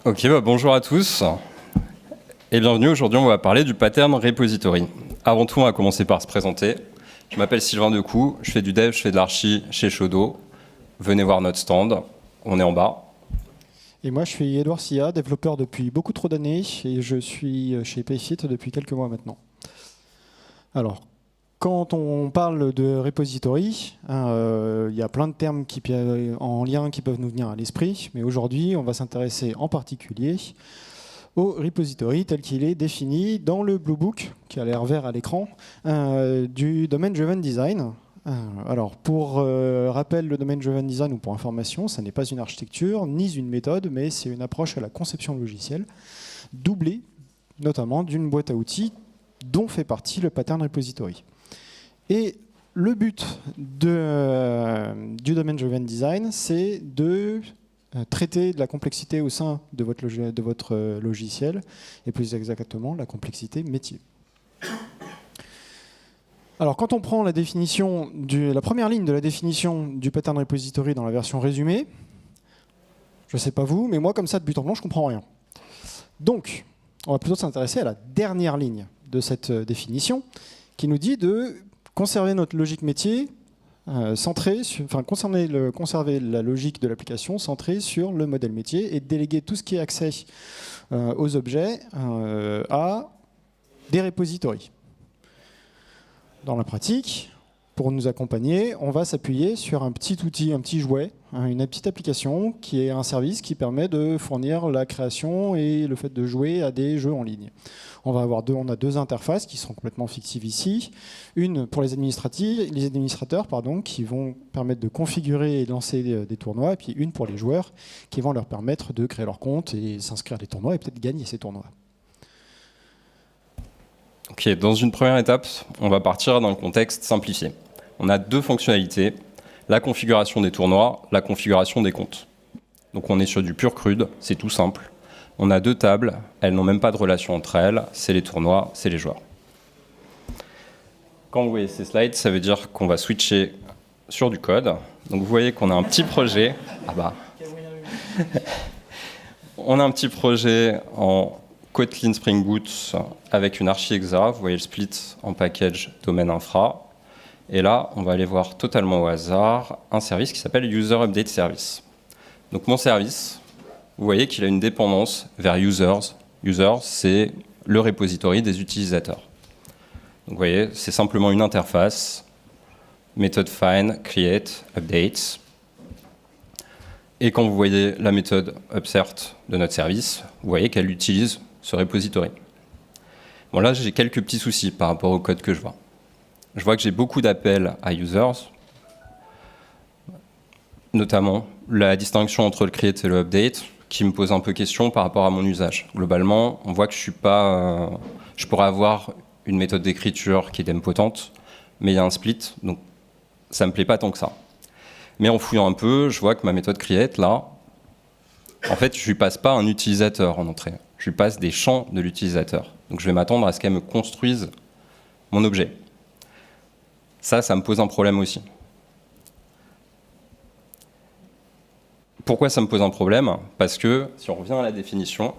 Ok, bonjour à tous et bienvenue. Aujourd'hui, on va parler du pattern repository. Avant tout, on va commencer par se présenter. Je m'appelle Sylvain Decou, je fais du dev, je fais de l'archi chez Shodo. Venez voir notre stand, on est en bas. Et moi, je suis Edouard Sia, développeur depuis beaucoup trop d'années et je suis chez Payfit depuis quelques mois maintenant. Alors, quand on parle de repository, il y a plein de termes en lien qui peuvent nous venir à l'esprit, mais aujourd'hui, on va s'intéresser en particulier au repository tel qu'il est défini dans le Blue Book, qui a l'air vert à l'écran, du Domain Driven Design. Alors, pour rappel, le Domain Driven Design, ou pour information, ça n'est pas une architecture ni une méthode, mais c'est une approche à la conception logicielle, doublée notamment d'une boîte à outils dont fait partie le pattern repository. Et le but du Domain Driven Design, c'est de traiter de la complexité au sein de votre logiciel, et plus exactement la complexité métier. Alors, quand on prend la première ligne de la définition du pattern repository dans la version résumée, je ne sais pas vous, mais moi, comme ça, de but en blanc, je ne comprends rien. Donc, on va plutôt s'intéresser à la dernière ligne de cette définition, qui nous dit de conserver notre logique métier conserver la logique de l'application centrée sur le modèle métier et déléguer tout ce qui est accès aux objets à des repositories. Dans la pratique, pour nous accompagner, on va s'appuyer sur un petit outil, un petit jouet, une petite application qui est un service qui permet de fournir la création et le fait de jouer à des jeux en ligne. On a deux interfaces qui sont complètement fictives ici. Une pour les administrateurs qui vont permettre de configurer et de lancer des tournois, et puis une pour les joueurs qui vont leur permettre de créer leur compte et s'inscrire à des tournois et peut-être gagner ces tournois. Ok, dans une première étape, on va partir d'un contexte simplifié. On a deux fonctionnalités, la configuration des tournois, la configuration des comptes. Donc on est sur du pur crude, c'est tout simple. On a deux tables, elles n'ont même pas de relation entre elles, c'est les tournois, c'est les joueurs. Quand vous voyez ces slides, ça veut dire qu'on va switcher sur du code. Donc vous voyez qu'on a un petit projet. On a un petit projet en Kotlin Spring Boot avec une archi exa. Vous voyez le split en package domaine infra. Et là, on va aller voir totalement au hasard un service qui s'appelle User Update Service. Donc mon service, vous voyez qu'il a une dépendance vers users. Users, c'est le repository des utilisateurs. Donc vous voyez, c'est simplement une interface, méthode find, create, updates. Et quand vous voyez la méthode upsert de notre service, vous voyez qu'elle utilise ce repository. Bon, là, j'ai quelques petits soucis par rapport au code que je vois. Je vois que j'ai beaucoup d'appels à users, notamment la distinction entre le create et le update, qui me pose un peu question par rapport à mon usage. Globalement, on voit que je pourrais avoir une méthode d'écriture qui est idempotente, mais il y a un split, donc ça ne me plaît pas tant que ça. Mais en fouillant un peu, je vois que ma méthode create, là, en fait, je ne lui passe pas un utilisateur en entrée. Je lui passe des champs de l'utilisateur. Donc je vais m'attendre à ce qu'elle me construise mon objet. Ça me pose un problème aussi. Pourquoi ça me pose un problème? Parce que, si on revient à la définition,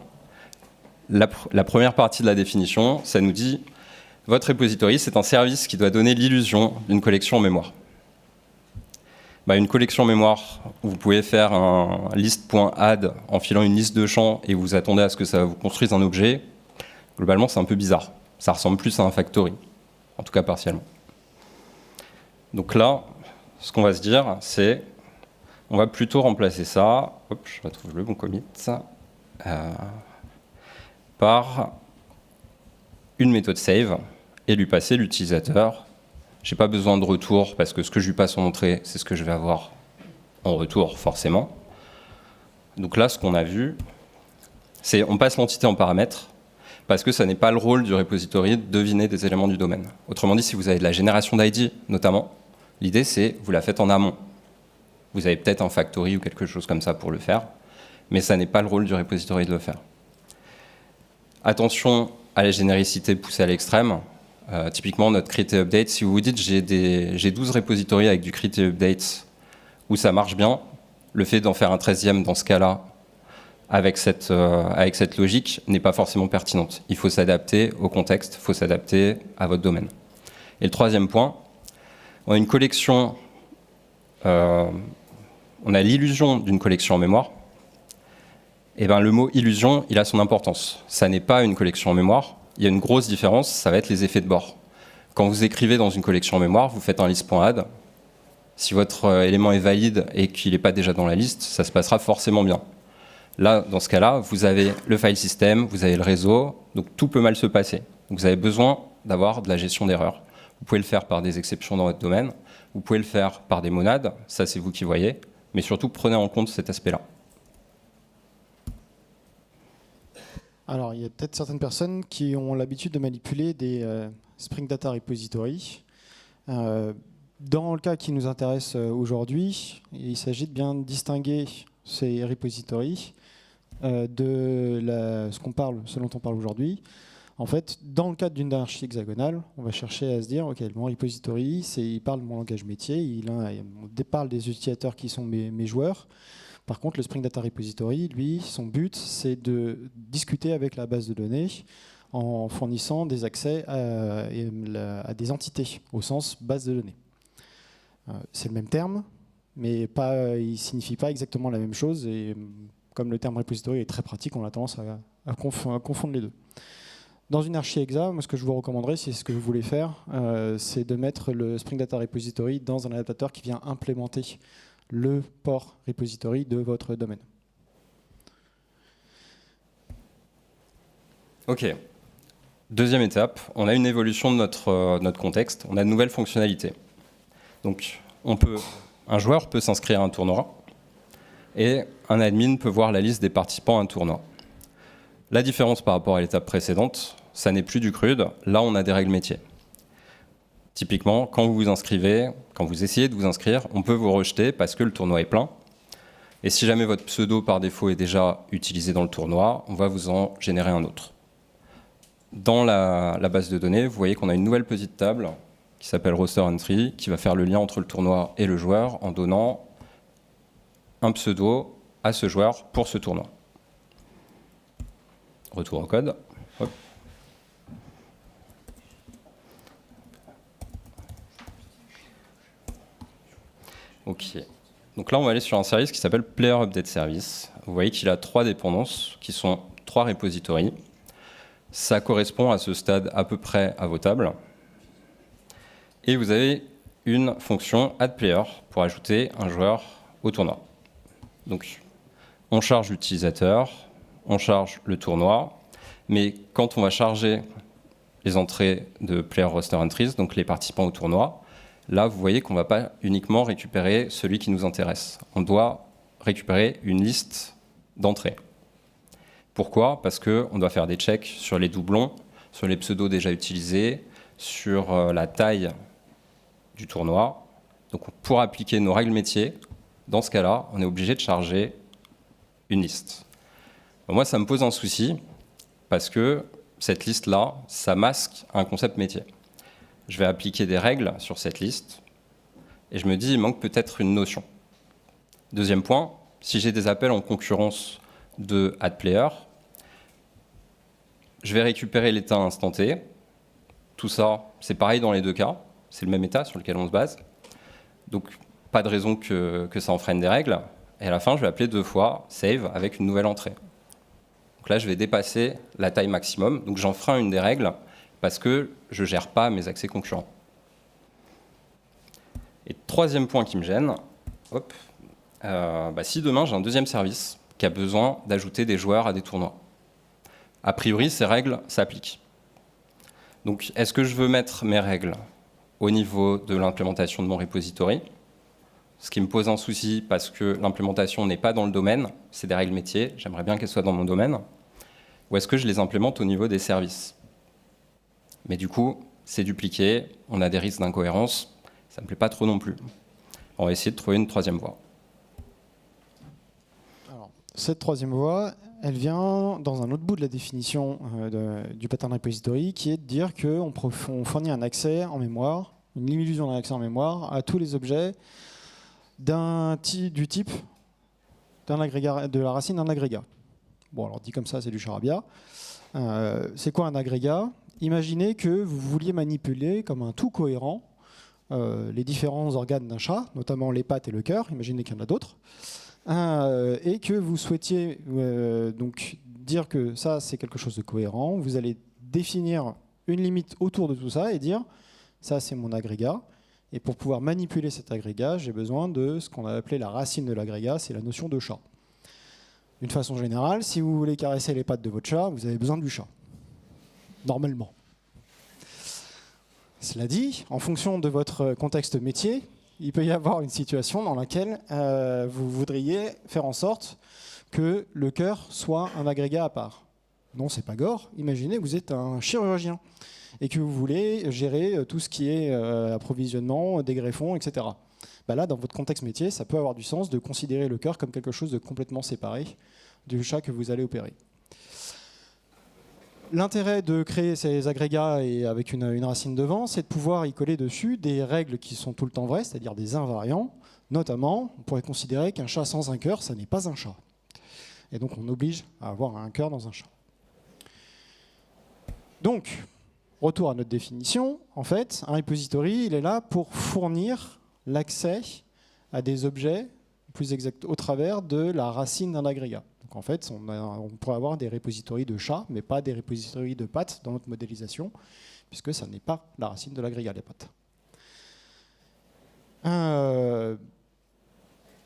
la première partie de la définition, ça nous dit « Votre repository, c'est un service qui doit donner l'illusion d'une collection en mémoire ». Une collection mémoire, vous pouvez faire un list.add en filant une liste de champs et vous attendez à ce que ça vous construise un objet. Globalement, c'est un peu bizarre. Ça ressemble plus à un factory, en tout cas partiellement. Donc là, ce qu'on va se dire, c'est on va plutôt remplacer ça, hop, je retrouve le bon commit, par une méthode save et lui passer l'utilisateur. Je n'ai pas besoin de retour parce que ce que je lui passe en entrée, c'est ce que je vais avoir en retour, forcément. Donc là, ce qu'on a vu, c'est on passe l'entité en paramètres parce que ça n'est pas le rôle du repository de deviner des éléments du domaine. Autrement dit, si vous avez de la génération d'ID, notamment, l'idée, c'est vous la faites en amont. Vous avez peut-être un factory ou quelque chose comme ça pour le faire, mais ça n'est pas le rôle du repository de le faire. Attention à la généricité poussée à l'extrême. Typiquement, notre create et update, si vous vous dites j'ai 12 repositories avec du create et update où ça marche bien, le fait d'en faire un 13e dans ce cas-là, avec cette logique n'est pas forcément pertinente. Il faut s'adapter au contexte, il faut s'adapter à votre domaine. Et le troisième point, on a une collection, on a l'illusion d'une collection en mémoire. Et ben, le mot illusion, il a son importance. Ça n'est pas une collection en mémoire. Il y a une grosse différence, ça va être les effets de bord. Quand vous écrivez dans une collection en mémoire, vous faites un list.add. Si votre élément est valide et qu'il n'est pas déjà dans la liste, ça se passera forcément bien. Là, dans ce cas-là, vous avez le file system, vous avez le réseau, donc tout peut mal se passer. Donc vous avez besoin d'avoir de la gestion d'erreurs. Vous pouvez le faire par des exceptions dans votre domaine, vous pouvez le faire par des monades, ça c'est vous qui voyez, mais surtout prenez en compte cet aspect-là. Alors, il y a peut-être certaines personnes qui ont l'habitude de manipuler des Spring Data Repository. Dans le cas qui nous intéresse aujourd'hui, il s'agit de bien distinguer ces repositories de ce dont on parle aujourd'hui. En fait, dans le cadre d'une hiérarchie hexagonale, on va chercher à se dire, OK, mon repository, il parle de mon langage métier, il parle des utilisateurs qui sont mes joueurs. Par contre, le Spring Data Repository, lui, son but, c'est de discuter avec la base de données en fournissant des accès à des entités, au sens base de données. C'est le même terme, mais il ne signifie pas exactement la même chose. Et comme le terme repository est très pratique, on a tendance à confondre les deux. Dans une archi hexa, moi, ce que je vous recommanderais, si c'est ce que vous voulez faire, c'est de mettre le Spring Data Repository dans un adaptateur qui vient implémenter le port repository de votre domaine. OK. Deuxième étape, on a une évolution de notre contexte, on a de nouvelles fonctionnalités. Donc, un joueur peut s'inscrire à un tournoi et un admin peut voir la liste des participants à un tournoi. La différence par rapport à l'étape précédente, ça n'est plus du CRUD, là on a des règles métiers. Typiquement, quand vous vous inscrivez, quand vous essayez de vous inscrire, on peut vous rejeter parce que le tournoi est plein. Et si jamais votre pseudo par défaut est déjà utilisé dans le tournoi, on va vous en générer un autre. Dans la base de données, vous voyez qu'on a une nouvelle petite table qui s'appelle Roster Entry, qui va faire le lien entre le tournoi et le joueur en donnant un pseudo à ce joueur pour ce tournoi. Retour au code. Hop. OK. Donc là, on va aller sur un service qui s'appelle Player Update Service. Vous voyez qu'il a 3 dépendances, qui sont 3 repositories. Ça correspond à ce stade à peu près à vos tables. Et vous avez une fonction add_player pour ajouter un joueur au tournoi. Donc, on charge l'utilisateur, on charge le tournoi, mais quand on va charger les entrées de Player Roster Entries, donc les participants au tournoi, là, vous voyez qu'on ne va pas uniquement récupérer celui qui nous intéresse. On doit récupérer une liste d'entrées. Pourquoi ? Parce qu'on doit faire des checks sur les doublons, sur les pseudos déjà utilisés, sur la taille du tournoi. Donc, pour appliquer nos règles métiers, dans ce cas-là, on est obligé de charger une liste. Donc, moi, ça me pose un souci, parce que cette liste-là, ça masque un concept métier. Je vais appliquer des règles sur cette liste, et je me dis, il manque peut-être une notion. Deuxième point, si j'ai des appels en concurrence de add_player, je vais récupérer l'état instanté. Tout ça, c'est pareil dans les deux cas, c'est le même état sur lequel on se base. Donc, pas de raison que ça enfreine des règles. Et à la fin, je vais appeler 2 fois save avec une nouvelle entrée. Donc là, je vais dépasser la taille maximum, donc j'enfreins une des règles, parce que je ne gère pas mes accès concurrents. Et troisième point qui me gêne, si demain j'ai un deuxième service qui a besoin d'ajouter des joueurs à des tournois, a priori ces règles s'appliquent. Donc est-ce que je veux mettre mes règles au niveau de l'implémentation de mon repository, ce qui me pose un souci parce que l'implémentation n'est pas dans le domaine, c'est des règles métiers, j'aimerais bien qu'elles soient dans mon domaine, ou est-ce que je les implémente au niveau des services ? Mais du coup, c'est dupliqué, on a des risques d'incohérence, ça ne me plaît pas trop non plus. On va essayer de trouver une troisième voie. Alors, cette troisième voie, elle vient dans un autre bout de la définition du pattern repository, qui est de dire qu'on fournit un accès en mémoire, une illusion d'un accès en mémoire à tous les objets du type de la racine d'un agrégat. Bon, alors dit comme ça, c'est du charabia. C'est quoi un agrégat? Imaginez que vous vouliez manipuler comme un tout cohérent les différents organes d'un chat, notamment les pattes et le cœur, imaginez qu'il y en a d'autres, et que vous souhaitiez donc dire que ça c'est quelque chose de cohérent. Vous allez définir une limite autour de tout ça et dire ça c'est mon agrégat, et pour pouvoir manipuler cet agrégat, j'ai besoin de ce qu'on a appelé la racine de l'agrégat, c'est la notion de chat. D'une façon générale, si vous voulez caresser les pattes de votre chat, vous avez besoin du chat, normalement. Cela dit, en fonction de votre contexte métier, il peut y avoir une situation dans laquelle vous voudriez faire en sorte que le cœur soit un agrégat à part. Non, c'est pas gore. Imaginez que vous êtes un chirurgien et que vous voulez gérer tout ce qui est approvisionnement, des greffons, etc. Bah là, dans votre contexte métier, ça peut avoir du sens de considérer le cœur comme quelque chose de complètement séparé du chat que vous allez opérer. L'intérêt de créer ces agrégats et avec une racine devant, c'est de pouvoir y coller dessus des règles qui sont tout le temps vraies, c'est-à-dire des invariants. Notamment, on pourrait considérer qu'un chat sans un cœur, ça n'est pas un chat. Et donc on oblige à avoir un cœur dans un chat. Donc, retour à notre définition. En fait, un repository, il est là pour fournir l'accès à des objets, plus exact, au travers de la racine d'un agrégat. Donc en fait, on pourrait avoir des repositories de chats, mais pas des repositories de pattes dans notre modélisation, puisque ça n'est pas la racine de l'agrégat, les pattes.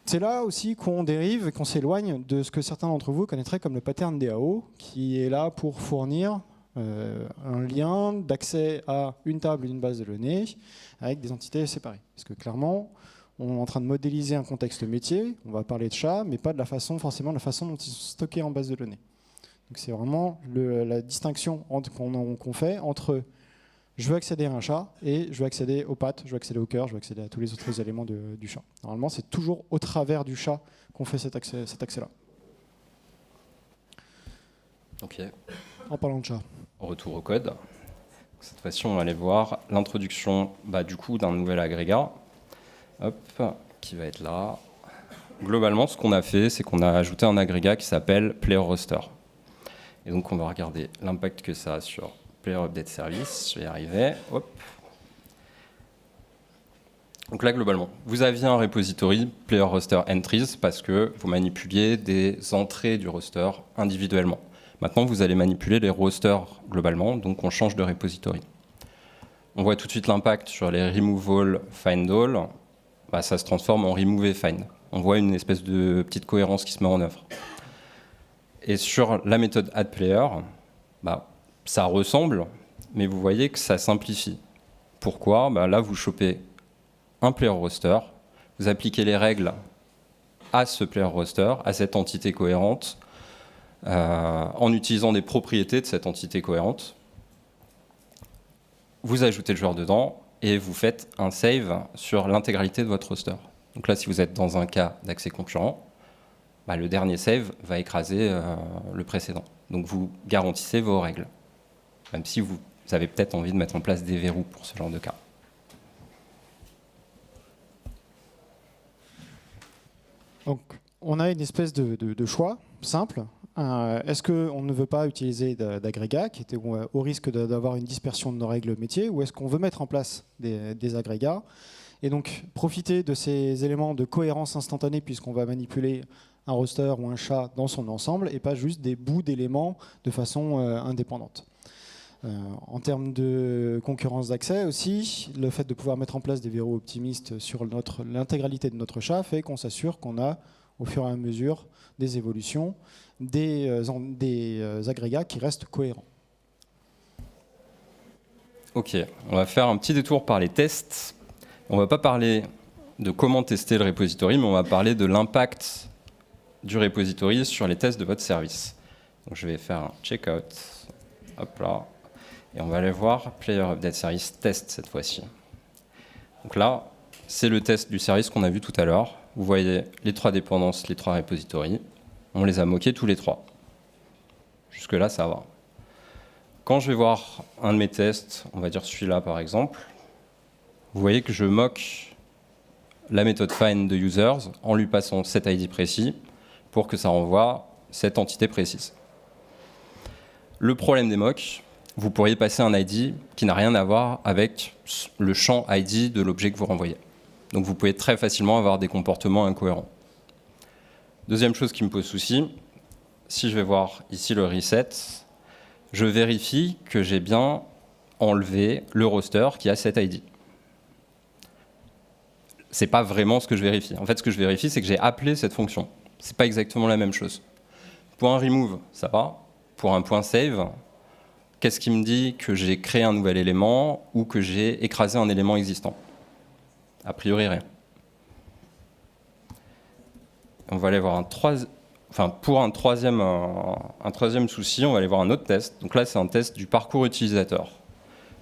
C'est là aussi qu'on dérive, qu'on s'éloigne de ce que certains d'entre vous connaîtraient comme le pattern DAO, qui est là pour fournir un lien d'accès à une table et une base de données avec des entités séparées. Parce que clairement, on est en train de modéliser un contexte métier, on va parler de chats, mais pas de la façon, forcément de la façon dont ils sont stockés en base de données. Donc c'est vraiment la distinction qu'on fait entre je veux accéder à un chat et je veux accéder aux pattes, je veux accéder au cœur, je veux accéder à tous les autres éléments du chat. Normalement, c'est toujours au travers du chat qu'on fait cet accès-là. Ok. En parlant de chat. Retour au code. Cette fois-ci, on va aller voir l'introduction du coup d'un nouvel agrégat. Hop, qui va être là. Globalement, ce qu'on a fait, c'est qu'on a ajouté un agrégat qui s'appelle Player Roster. Et donc, on va regarder l'impact que ça a sur Player Update Service. Je vais y arriver. Hop. Donc là, globalement, vous aviez un repository Player Roster Entries parce que vous manipuliez des entrées du roster individuellement. Maintenant, vous allez manipuler les rosters globalement, donc on change de repository. On voit tout de suite l'impact sur les removal, find all. Ça se transforme en remove et find. On voit une espèce de petite cohérence qui se met en œuvre. Et sur la méthode addPlayer, ça ressemble, mais vous voyez que ça simplifie. Pourquoi? Là, vous chopez un player roster, vous appliquez les règles à ce player roster, à cette entité cohérente, en utilisant des propriétés de cette entité cohérente. Vous ajoutez le joueur dedans et vous faites un save sur l'intégralité de votre roster. Donc là, si vous êtes dans un cas d'accès concurrent, le dernier save va écraser le précédent. Donc vous garantissez vos règles, même si vous avez peut-être envie de mettre en place des verrous pour ce genre de cas. Donc, on a une espèce de choix simple. Est-ce qu'on ne veut pas utiliser d'agrégats qui étaient au risque d'avoir une dispersion de nos règles métiers, ou est-ce qu'on veut mettre en place des agrégats et donc profiter de ces éléments de cohérence instantanée puisqu'on va manipuler un roster ou un chat dans son ensemble et pas juste des bouts d'éléments de façon indépendante. En termes de concurrence d'accès aussi, le fait de pouvoir mettre en place des verrous optimistes sur l'intégralité de notre chat fait qu'on s'assure qu'on a au fur et à mesure des évolutions, des agrégats qui restent cohérents. Ok, on va faire un petit détour par les tests. On ne va pas parler de comment tester le repository, mais on va parler de l'impact du repository sur les tests de votre service. Donc je vais faire un checkout, hop là, et on va aller voir Player Update Service Test cette fois-ci. Donc là, c'est le test du service qu'on a vu tout à l'heure. Vous voyez les trois dépendances, les trois repositories. On les a moqués tous les trois. Jusque-là, ça va. Quand je vais voir un de mes tests, on va dire celui-là par exemple, vous voyez que je moque la méthode find de users en lui passant cet ID précis pour que ça renvoie cette entité précise. Le problème des mocks, vous pourriez passer un ID qui n'a rien à voir avec le champ ID de l'objet que vous renvoyez. Donc vous pouvez très facilement avoir des comportements incohérents. Deuxième chose qui me pose souci, si je vais voir ici le reset, je vérifie que j'ai bien enlevé le roster qui a cet ID. C'est pas vraiment ce que je vérifie. En fait, ce que je vérifie, c'est que j'ai appelé cette fonction. C'est pas exactement la même chose. Pour un remove, ça va. Pour un point save, qu'est-ce qui me dit que j'ai créé un nouvel élément ou que j'ai écrasé un élément existant? A priori, rien. On va aller voir pour un troisième souci, on va aller voir un autre test. Donc là, c'est un test du parcours utilisateur.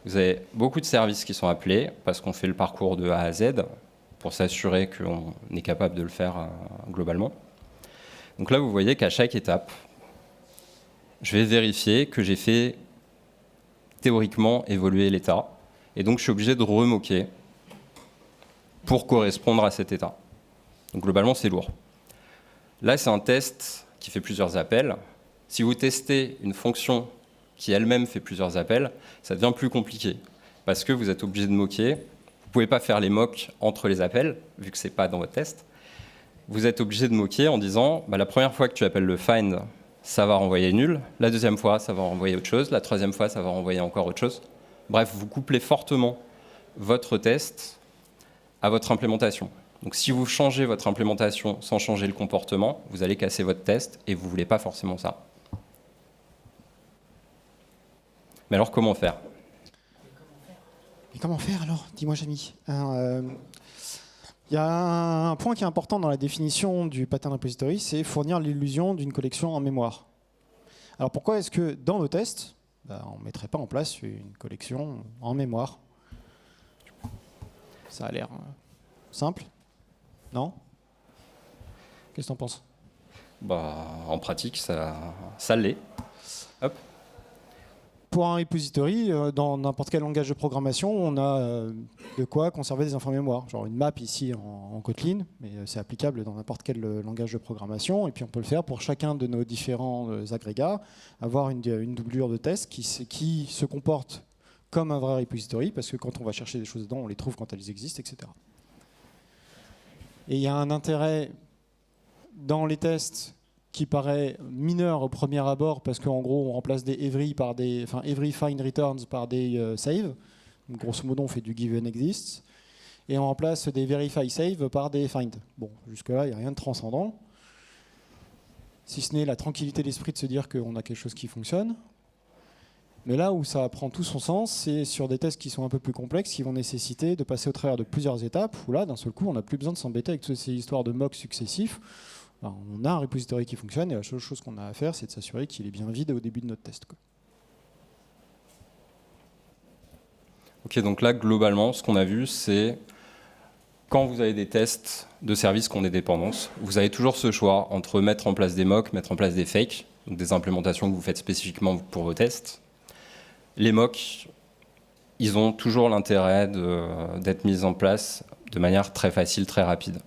Vous avez beaucoup de services qui sont appelés parce qu'on fait le parcours de A à Z pour s'assurer qu'on est capable de le faire globalement. Donc là, vous voyez qu'à chaque étape, je vais vérifier que j'ai fait théoriquement évoluer l'état. Et donc, je suis obligé de remoquer pour correspondre à cet état. Donc globalement, c'est lourd. Là, c'est un test qui fait plusieurs appels. Si vous testez une fonction qui elle-même fait plusieurs appels, ça devient plus compliqué parce que vous êtes obligé de moquer. Vous ne pouvez pas faire les mocks entre les appels, vu que ce n'est pas dans votre test. Vous êtes obligé de moquer en disant la première fois que tu appelles le find, ça va renvoyer nul. La deuxième fois, ça va renvoyer autre chose. La troisième fois, ça va renvoyer encore autre chose. Bref, vous couplez fortement votre test à votre implémentation. Donc si vous changez votre implémentation sans changer le comportement, vous allez casser votre test et vous ne voulez pas forcément ça. Mais alors comment faire? Et comment faire alors? Dis-moi, Jamy. Il y a un point qui est important dans la définition du pattern repository, c'est fournir l'illusion d'une collection en mémoire. Alors pourquoi est-ce que dans nos tests, on ne mettrait pas en place une collection en mémoire? Ça a l'air simple, non? Qu'est-ce que tu en penses? En pratique, ça l'est. Hop. Pour un repository, dans n'importe quel langage de programmation, on a de quoi conserver des infos mémoire. Genre une map ici en Kotlin, mais c'est applicable dans n'importe quel langage de programmation. Et puis on peut le faire pour chacun de nos différents agrégats, avoir une doublure de test qui se comporte comme un vrai repository, parce que quand on va chercher des choses dedans, on les trouve quand elles existent, etc. Et il y a un intérêt dans les tests qui paraît mineur au premier abord, parce qu'en gros, on remplace des every find returns par des save. Donc, grosso modo, on fait du given exists. Et on remplace des verify save par des find. Bon, jusque-là, il n'y a rien de transcendant. Si ce n'est la tranquillité d'esprit de se dire qu'on a quelque chose qui fonctionne. Mais là où ça prend tout son sens, c'est sur des tests qui sont un peu plus complexes, qui vont nécessiter de passer au travers de plusieurs étapes, où là, d'un seul coup, on n'a plus besoin de s'embêter avec toutes ces histoires de mocks successifs. Alors, on a un repository qui fonctionne, et la seule chose qu'on a à faire, c'est de s'assurer qu'il est bien vide au début de notre test. Ok, donc là, globalement, ce qu'on a vu, c'est quand vous avez des tests de services qui ont des dépendances, vous avez toujours ce choix entre mettre en place des mocks, mettre en place des fakes, donc des implémentations que vous faites spécifiquement pour vos tests. Les mocks, ils ont toujours l'intérêt d'être mis en place de manière très facile, très rapide.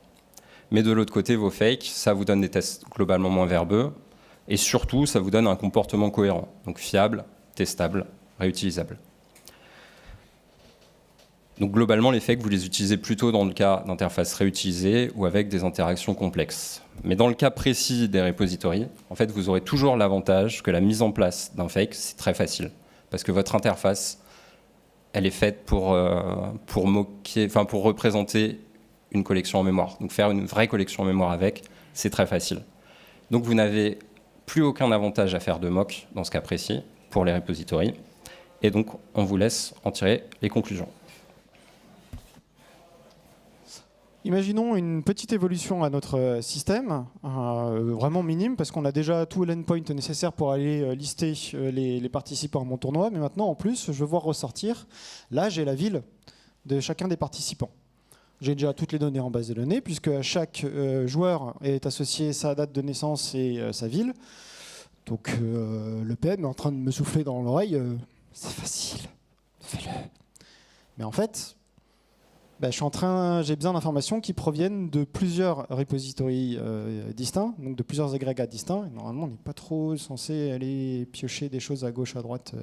Mais de l'autre côté, vos fakes, ça vous donne des tests globalement moins verbeux, et surtout, ça vous donne un comportement cohérent, donc fiable, testable, réutilisable. Donc globalement, les fakes, vous les utilisez plutôt dans le cas d'interfaces réutilisées ou avec des interactions complexes. Mais dans le cas précis des repositories, en fait, vous aurez toujours l'avantage que la mise en place d'un fake, c'est très facile, parce que votre interface, elle est faite pour représenter une collection en mémoire. Donc faire une vraie collection en mémoire avec, c'est très facile. Donc vous n'avez plus aucun avantage à faire de mock dans ce cas précis pour les repositories. Et donc on vous laisse en tirer les conclusions. Imaginons une petite évolution à notre système, vraiment minime, parce qu'on a déjà tout l'endpoint nécessaire pour aller lister les participants à mon tournoi. Mais maintenant, en plus, je veux voir ressortir l'âge et la ville de chacun des participants. J'ai déjà toutes les données en base de données, puisque à chaque joueur est associé sa date de naissance et sa ville. Donc le PM est en train de me souffler dans l'oreille, c'est facile, fais-le. Mais en fait, Bah, j'ai besoin d'informations qui proviennent de plusieurs repositories distincts, donc de plusieurs agrégats distincts. Et normalement, on n'est pas trop censé aller piocher des choses à gauche, à droite.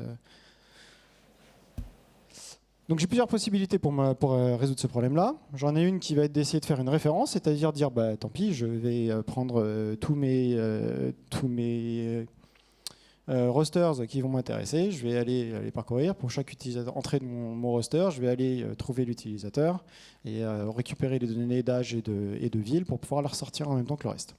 Donc j'ai plusieurs possibilités pour résoudre ce problème-là. J'en ai une qui va être d'essayer de faire une référence, c'est-à-dire dire bah, tant pis, je vais prendre tous mes rosters qui vont m'intéresser, je vais aller les parcourir. Pour chaque utilisateur, entrée de mon roster, je vais aller trouver l'utilisateur et récupérer les données d'âge et de ville pour pouvoir les ressortir en même temps que le reste.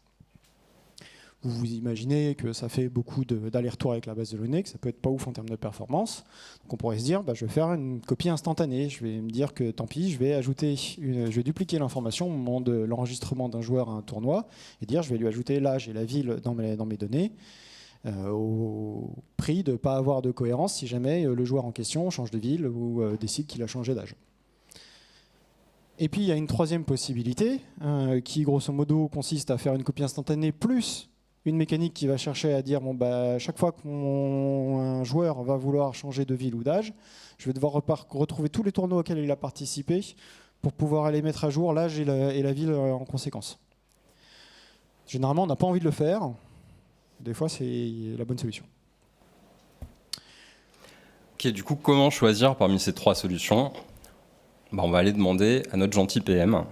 Vous vous imaginez que ça fait beaucoup d'allers-retours avec la base de données, que ça peut être pas ouf en termes de performance. Donc on pourrait se dire, bah, je vais faire une copie instantanée. Je vais me dire que tant pis, je vais dupliquer l'information au moment de l'enregistrement d'un joueur à un tournoi et dire, je vais lui ajouter l'âge et la ville dans mes données. Au prix de ne pas avoir de cohérence si jamais le joueur en question change de ville ou décide qu'il a changé d'âge. Et puis il y a une troisième possibilité qui grosso modo consiste à faire une copie instantanée plus une mécanique qui va chercher à dire bon, bah, chaque fois qu'un joueur va vouloir changer de ville ou d'âge, je vais devoir retrouver tous les tournois auxquels il a participé pour pouvoir aller mettre à jour l'âge et la ville en conséquence. Généralement on n'a pas envie de le faire. Des fois, c'est la bonne solution. Ok, du coup, comment choisir parmi ces trois solutions? On va aller demander à notre gentil PM.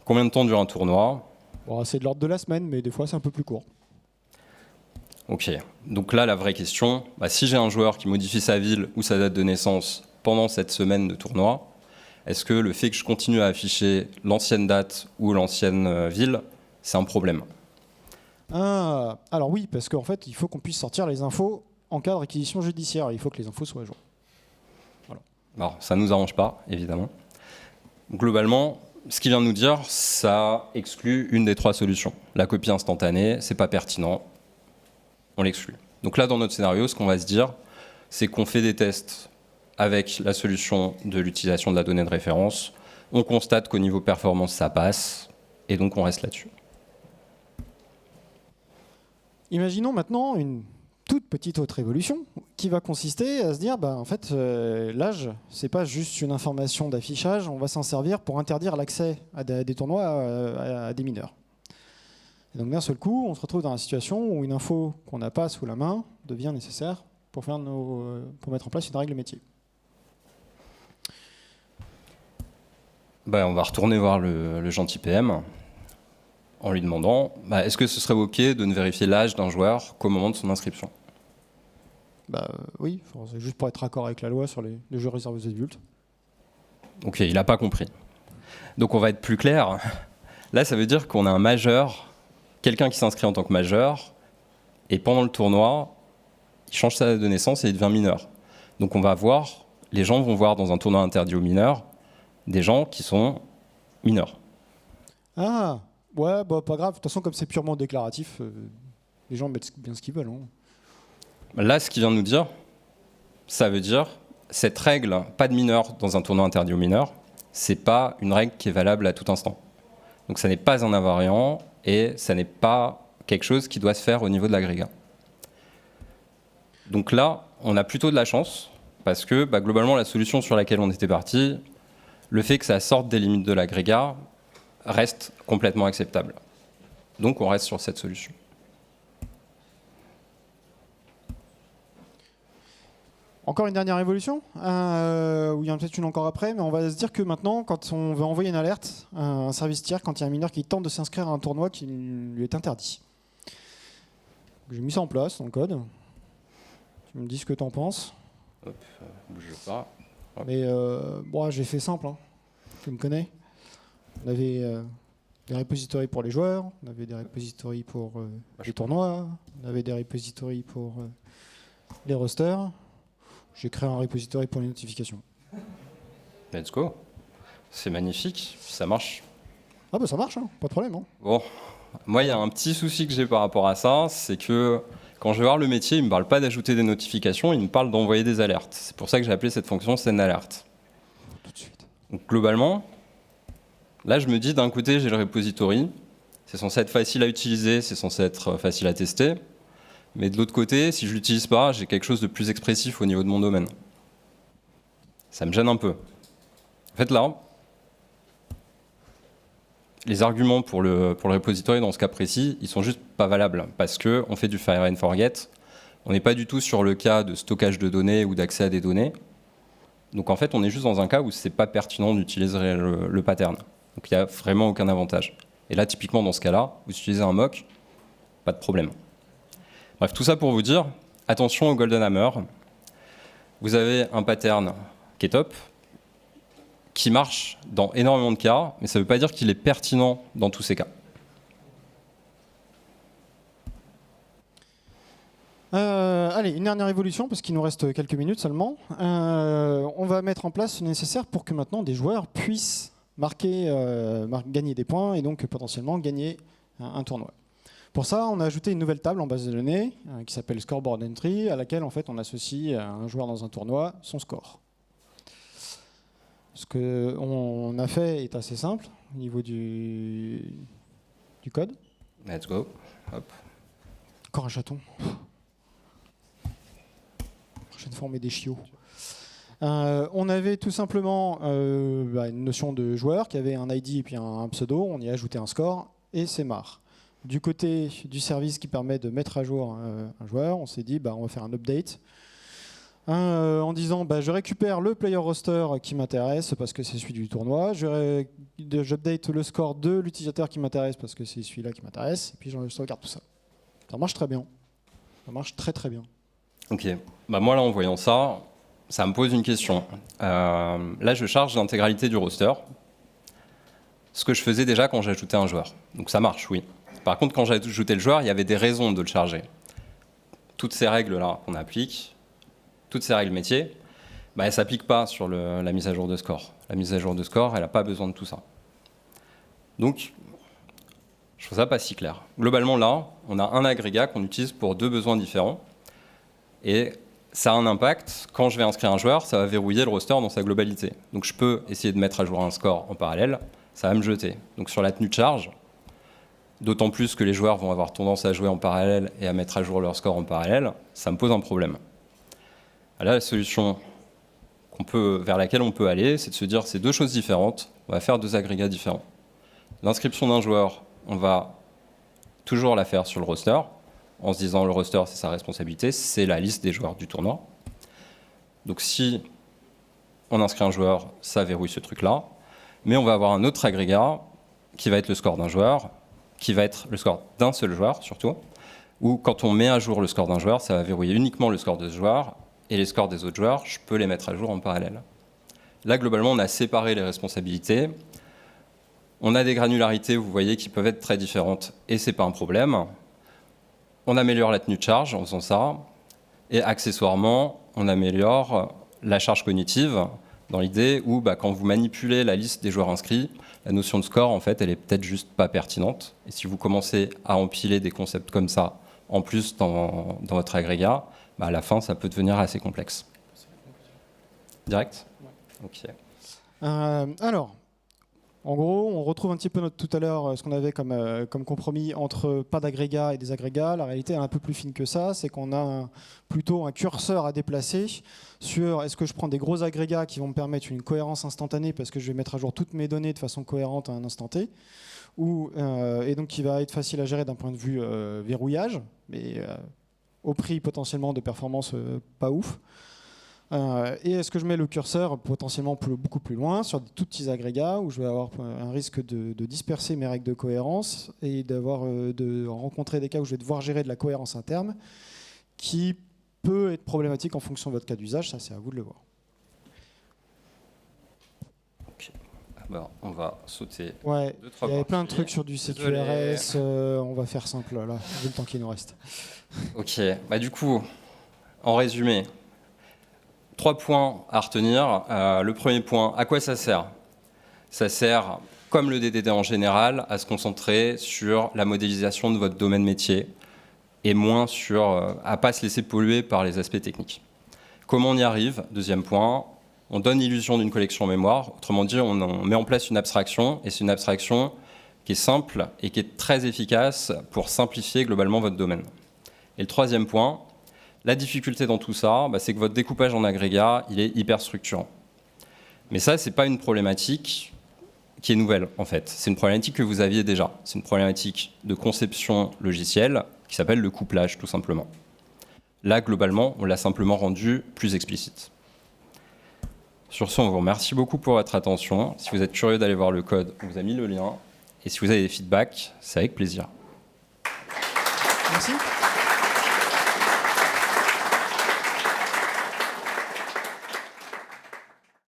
Combien de temps dure un tournoi? Bon, c'est de l'ordre de la semaine, mais des fois, c'est un peu plus court. Ok, donc là, la vraie question, si j'ai un joueur qui modifie sa ville ou sa date de naissance pendant cette semaine de tournoi, est-ce que le fait que je continue à afficher l'ancienne date ou l'ancienne ville, c'est un problème? Alors oui, parce qu'en fait, il faut qu'on puisse sortir les infos en cas de réquisition judiciaire. Il faut que les infos soient à jour. Voilà. Alors, ça ne nous arrange pas, évidemment. Globalement, ce qu'il vient de nous dire, ça exclut une des trois solutions. La copie instantanée, c'est pas pertinent, on l'exclut. Donc là, dans notre scénario, ce qu'on va se dire, c'est qu'on fait des tests avec la solution de l'utilisation de la donnée de référence. On constate qu'au niveau performance, ça passe, et donc on reste là-dessus. Imaginons maintenant une toute petite autre évolution qui va consister à se dire en fait, l'âge, c'est pas juste une information d'affichage, on va s'en servir pour interdire l'accès à des tournois à des mineurs. Et donc d'un seul coup, on se retrouve dans la situation où une info qu'on n'a pas sous la main devient nécessaire pour mettre en place une règle métier. On va retourner voir le gentil PM en lui demandant est-ce que ce serait OK de ne vérifier l'âge d'un joueur qu'au moment de son inscription? Oui, c'est juste pour être raccord avec la loi sur les jeux réservés aux adultes. Ok, il n'a pas compris. Donc on va être plus clair. Là, ça veut dire qu'on a un majeur, quelqu'un qui s'inscrit en tant que majeur, et pendant le tournoi, il change sa date de naissance et il devient mineur. Donc les gens vont voir dans un tournoi interdit aux mineurs, des gens qui sont mineurs. Ah, ouais, pas grave. De toute façon, comme c'est purement déclaratif, les gens mettent bien ce qu'ils veulent. Hein. Là, ce qu'il vient de nous dire, ça veut dire cette règle, pas de mineurs dans un tournoi interdit aux mineurs, c'est pas une règle qui est valable à tout instant. Donc ça n'est pas un invariant et ça n'est pas quelque chose qui doit se faire au niveau de l'agrégat. Donc là, on a plutôt de la chance parce que globalement, la solution sur laquelle on était parti, le fait que ça sorte des limites de l'agrégat reste complètement acceptable. Donc on reste sur cette solution. Encore une dernière évolution, où il y en a peut-être une encore après, mais on va se dire que maintenant, quand on veut envoyer une alerte à un service tiers, quand il y a un mineur qui tente de s'inscrire à un tournoi qui lui est interdit. J'ai mis ça en place dans le code. Tu me dis ce que tu en penses. Hop, bouge pas. Hop. Mais j'ai fait simple, hein. Tu me connais. On avait des repositories pour les joueurs, on avait des repositories pour les tournois, on avait des repositories pour les rosters. J'ai créé un repository pour les notifications. Let's go. C'est magnifique, ça marche. Ah ça marche, hein, pas de problème. Hein. Bon, moi il y a un petit souci que j'ai par rapport à ça, c'est que quand je vais voir le métier, il ne me parle pas d'ajouter des notifications, il me parle d'envoyer des alertes. C'est pour ça que j'ai appelé cette fonction send alert. Tout de suite. Donc globalement, là je me dis d'un côté j'ai le repository, c'est censé être facile à utiliser, c'est censé être facile à tester. Mais de l'autre côté, si je ne l'utilise pas, j'ai quelque chose de plus expressif au niveau de mon domaine. Ça me gêne un peu. En fait là, les arguments pour le repository dans ce cas précis, ils sont juste pas valables parce qu'on fait du fire and forget. On n'est pas du tout sur le cas de stockage de données ou d'accès à des données. Donc en fait, on est juste dans un cas où c'est pas pertinent d'utiliser le pattern. Donc il n'y a vraiment aucun avantage. Et là, typiquement, dans ce cas-là, vous utilisez un mock, pas de problème. Bref, tout ça pour vous dire, attention au Golden Hammer. Vous avez un pattern qui est top, qui marche dans énormément de cas, mais ça ne veut pas dire qu'il est pertinent dans tous ces cas. Allez, une dernière évolution, parce qu'il nous reste quelques minutes seulement. On va mettre en place ce nécessaire pour que maintenant des joueurs puissent gagner des points et donc potentiellement gagner un tournoi. Pour ça, on a ajouté une nouvelle table en base de données qui s'appelle Scoreboard Entry, à laquelle en fait on associe à un joueur dans un tournoi son score. Ce qu'on a fait est assez simple au niveau du code. Let's go. Hop. Encore un chaton. Prochaine fois, on met des chiots. On avait tout simplement une notion de joueur qui avait un ID et puis un pseudo. On y a ajouté un score et c'est marre. Du côté du service qui permet de mettre à jour un joueur, on s'est dit on va faire un update. En disant je récupère le player roster qui m'intéresse parce que c'est celui du tournoi, j'update le score de l'utilisateur qui m'intéresse parce que c'est celui-là qui m'intéresse, et puis je sauvegarde tout ça. Ça marche très bien. Ça marche très très bien. Ok. Moi là, en voyant ça, ça me pose une question. Là, je charge l'intégralité du roster, ce que je faisais déjà quand j'ajoutais un joueur. Donc ça marche, oui. Par contre, quand j'ajoutais le joueur, il y avait des raisons de le charger. Toutes ces règles-là qu'on applique, toutes ces règles métiers, elles ne s'appliquent pas sur la mise à jour de score. La mise à jour de score, elle n'a pas besoin de tout ça. Donc, je trouve ça pas si clair. Globalement, là, on a un agrégat qu'on utilise pour deux besoins différents. Et ça a un impact. Quand je vais inscrire un joueur, ça va verrouiller le roster dans sa globalité. Donc, je peux essayer de mettre à jour un score en parallèle. Ça va me jeter. Donc, sur la tenue de charge, d'autant plus que les joueurs vont avoir tendance à jouer en parallèle et à mettre à jour leur score en parallèle, ça me pose un problème. Là, la solution vers laquelle on peut aller, c'est de se dire c'est deux choses différentes, on va faire deux agrégats différents. L'inscription d'un joueur, on va toujours la faire sur le roster, en se disant le roster c'est sa responsabilité, c'est la liste des joueurs du tournoi. Donc si on inscrit un joueur, ça verrouille ce truc-là, mais on va avoir un autre agrégat qui va être le score d'un joueur, qui va être le score d'un seul joueur surtout, où quand on met à jour le score d'un joueur, ça va verrouiller uniquement le score de ce joueur, et les scores des autres joueurs, je peux les mettre à jour en parallèle. Là, globalement, on a séparé les responsabilités. On a des granularités, vous voyez, qui peuvent être très différentes, et ce n'est pas un problème. On améliore la tenue de charge en faisant ça, et accessoirement, on améliore la charge cognitive, dans l'idée où, quand vous manipulez la liste des joueurs inscrits, la notion de score, en fait, elle est peut-être juste pas pertinente. Et si vous commencez à empiler des concepts comme ça, en plus dans votre agrégat, à la fin, ça peut devenir assez complexe. Direct ? Ok. Alors, en gros, on retrouve un petit peu tout à l'heure ce qu'on avait comme compromis entre pas d'agrégat et des agrégats. La réalité est un peu plus fine que ça, c'est qu'on a plutôt un curseur à déplacer sur est-ce que je prends des gros agrégats qui vont me permettre une cohérence instantanée parce que je vais mettre à jour toutes mes données de façon cohérente à un instant T, et donc qui va être facile à gérer d'un point de vue verrouillage, mais au prix potentiellement de performance pas ouf. Et est-ce que je mets le curseur potentiellement beaucoup plus loin sur des tout petits agrégats où je vais avoir un risque de disperser mes règles de cohérence et de rencontrer des cas où je vais devoir gérer de la cohérence interne qui peut être problématique en fonction de votre cas d'usage. Ça, c'est à vous de le voir. Okay. On va sauter. Ouais, il y avait plein de trucs sur du Désolé. CQRS. On va faire simple là, vu le temps qui nous reste. Ok. Du coup, en résumé, 3 points à retenir. Le premier point, à quoi ça sert ? Ça sert, comme le DDD en général, à se concentrer sur la modélisation de votre domaine métier et moins à ne pas se laisser polluer par les aspects techniques. Comment on y arrive ? Deuxième point, on donne l'illusion d'une collection mémoire. Autrement dit, on met en place une abstraction, et c'est une abstraction qui est simple et qui est très efficace pour simplifier globalement votre domaine. Et le troisième point, la difficulté dans tout ça, c'est que votre découpage en agrégats, il est hyper structurant. Mais ça, ce n'est pas une problématique qui est nouvelle, en fait. C'est une problématique que vous aviez déjà. C'est une problématique de conception logicielle qui s'appelle le couplage, tout simplement. Là, globalement, on l'a simplement rendu plus explicite. Sur ce, on vous remercie beaucoup pour votre attention. Si vous êtes curieux d'aller voir le code, on vous a mis le lien. Et si vous avez des feedbacks, c'est avec plaisir. Merci.